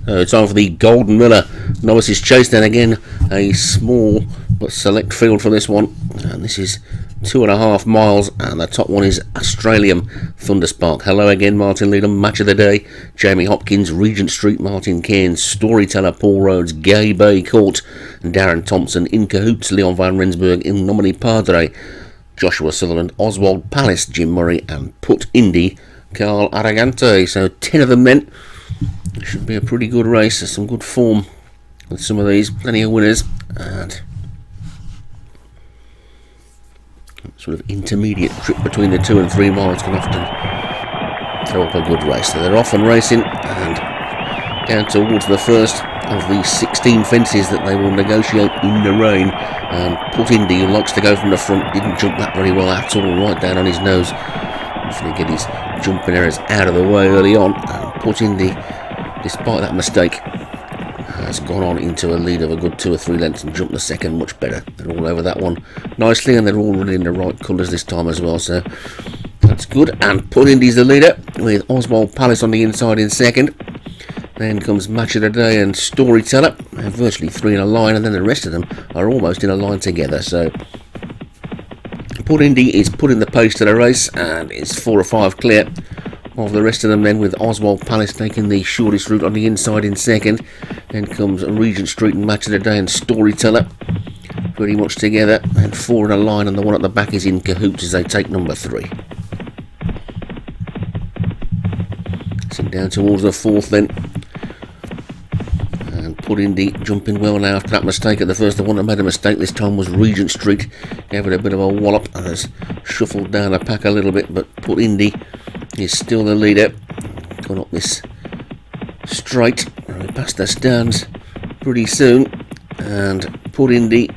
Time for the Golden Miller Novices Chase. Then again, a small but select field for this one. And this is 2.5 miles, and the top one is Australian Thunderspark. Hello again, Martin Leadham. Match of the day: Jamie Hopkins, Regent Street, Martin Cairns, Storyteller, Paul Rhodes, Gay Bay Court, Darren Thompson, In Cahoots, Leon Van Rensburg, In Nomine Padre, Joshua Sutherland, Oswald Palace, Jim Murray, and Put Indy, Carl Aragante. So 10 of them then. It should be a pretty good race. There's some good form with some of these. Plenty of winners. And sort of intermediate trip between the 2 and 3 miles can often throw up a good race. So they're off and racing, and down towards the first of the 16 fences that they will negotiate in the rain. And Put Indy, who likes to go from the front, didn't jump that very well at all, right down on his nose. Hopefully get his jumping errors out of the way early on. And Put Indy, despite that mistake, has gone on into a lead of a good 2 or 3 lengths and jumped the second much better. They're all over that one nicely, and they're all running in the right colours this time as well, so that's good. And Put Indy's the leader, with Oswald Palace on the inside in second. Then comes Match of the Day and Storyteller. They're virtually 3 in a line, and then the rest of them are almost in a line together. So Put Indy is putting the pace to the race, and it's 4 or 5 clear of the rest of them then, with Oswald Palace taking the shortest route on the inside in second. Then comes Regent Street and Match of the Day and Storyteller, pretty much together, and 4 in a line, and the one at the back is In Cahoots as they take number 3. So down towards the 4th then, and Put Indy jumping well now after that mistake at the first. The one that made a mistake this time was Regent Street. Gave it a bit of a wallop and has shuffled down the pack a little bit, but Put Indy is still the leader. Gone up this straight, and we pass the stands pretty soon, and Put Indy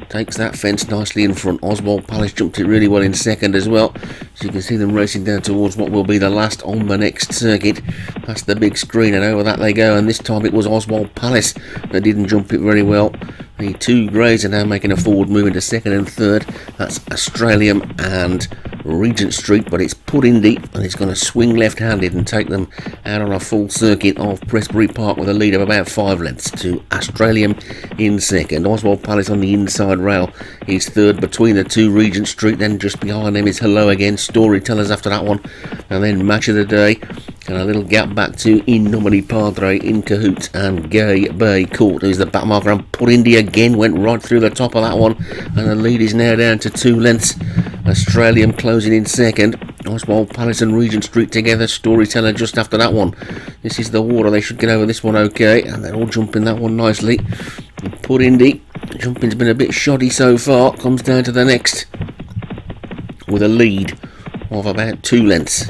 takes that fence nicely in front. Oswald Palace jumped it really well in second as well. So you can see them racing down towards what will be the last on the next circuit, past the big screen, and over that they go. And this time it was Oswald Palace that didn't jump it very well. The 2 greys are now making a forward move into second and third. That's Australian and Regent Street, but it's Put Indy, and it's going to swing left-handed and take them out on a full circuit of Prestbury Park with a lead of about 5 lengths to Australian in second. Oswald Palace on the inside rail is third between the 2. Regent Street, then just behind them is Hello Again, Storytellers after that one, and then Match of the Day, and a little gap back to In Nomine Padre, In Cahoots, and Gay Bay Court, who's the backmarker. And Put Indy again went right through the top of that one, and the lead is now down to 2 lengths. Australian closing in second. Oswald Palace and Regent Street together. Storyteller just after that one. This is the water. They should get over this one okay, and they're all jumping that one nicely. And Put Indy, jumping's been a bit shoddy so far. Comes down to the next with a lead of about 2 lengths.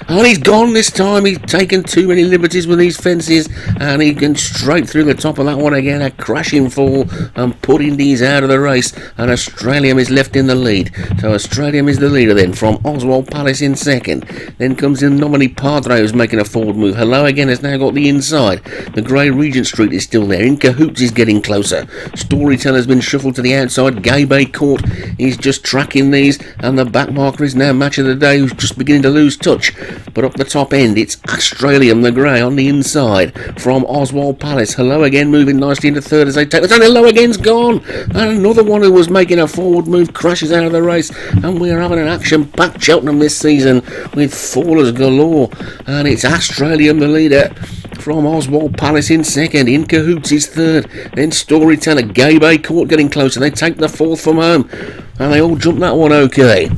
And he's gone this time. He's taken too many liberties with these fences, and he can straight through the top of that one again. A crashing fall, and Put Indy's out of the race, and Australian is left in the lead. So Australian is the leader then, from Oswald Palace in second. Then comes In Nomine Padre, who's making a forward move. Hello Again has now got the inside. The grey Regent Street is still there. In Cahoots is getting closer. Storyteller's been shuffled to the outside. Gay Bay Court is just tracking these, and the back marker is now Match of the Day, who's just beginning to lose touch. But up the top end, it's Australian, the grey, on the inside from Oswald Palace. Hello Again moving nicely into third as they take. And Hello Again's gone, and another one who was making a forward move crashes out of the race. And we're having an action-packed Cheltenham this season with fallers galore. And it's Australian, the leader, from Oswald Palace in second. In Cahoots is third. Then Storyteller, Gay Bay Court getting closer. They take the 4th from home, and they all jump that one okay.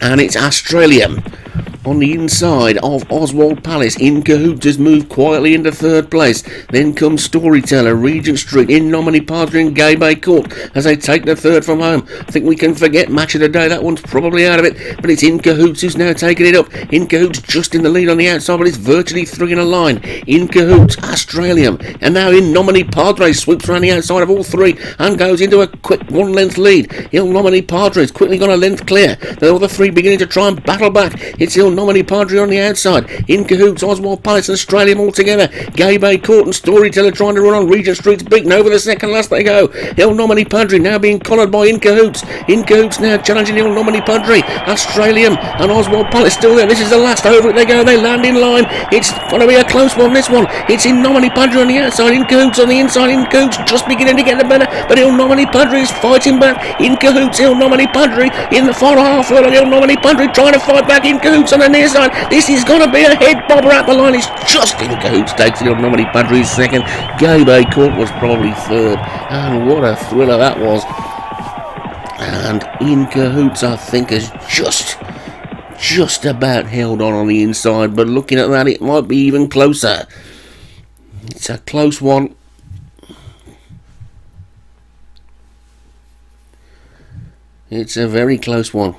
And it's Australian on the inside of Oswald Palace. In Cahoots has moved quietly into third place. Then comes Storyteller, Regent Street, In Nomine Padre and Gay Bay Court as they take the 3rd from home. I think we can forget Match of the Day. That one's probably out of it, but it's In Cahoots who's now taking it up. In Cahoots just in the lead on the outside, but it's virtually 3 in a line. In Cahoots, Australian, and now In Nomine Padre swoops around the outside of all 3 and goes into a quick 1-length lead. In Nomine Padre is quickly gone a length clear. The other 3 beginning to try and battle back. It's In Nominee Padre on the outside. In cahoots, Oswald Palace and Australium all together. Gay Bay Court and Storyteller trying to run on. Regent Street's beaten over the second last they go. Il Nominee Padre now being collared by In Cahoots. In Cahoots now challenging Il Nominee Padre. Australium and Oswald Palace still there. This is the last. Over it they go. They land in line. It's going to be a close one, this one. It's In Nominee Padre on the outside. In Cahoots on the inside. In Cahoots just beginning to get the better. But Il Nominee Padre is fighting back. In Cahoots, Il Nominee Padre in the far half furlong. Il Nominee Padre trying to fight back. In Cahoots on the near side. This is going to be a head bobber at the line. It's just In Cahoots takes it. Il Nominee Padre is second. Gay Bay Court was probably third. And what a thriller that was. And In Cahoots, I think, has just about held on the inside. But looking at that, it might be even closer. It's a close one. It's a very close one.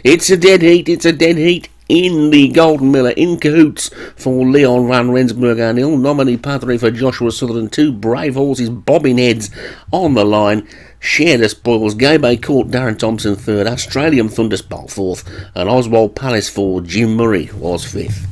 It's a dead heat. It's a dead heat in the Golden Miller. In Cahoots for Leon van Rensburg and Il Nominee Padre for Joshua Sutherland. Two brave horses bobbing heads on the line. Share the spoils. Gay Bay Court, Darren Thompson third. Australium Thunderspot fourth. And Oswald Palace for Jim Murray was fifth.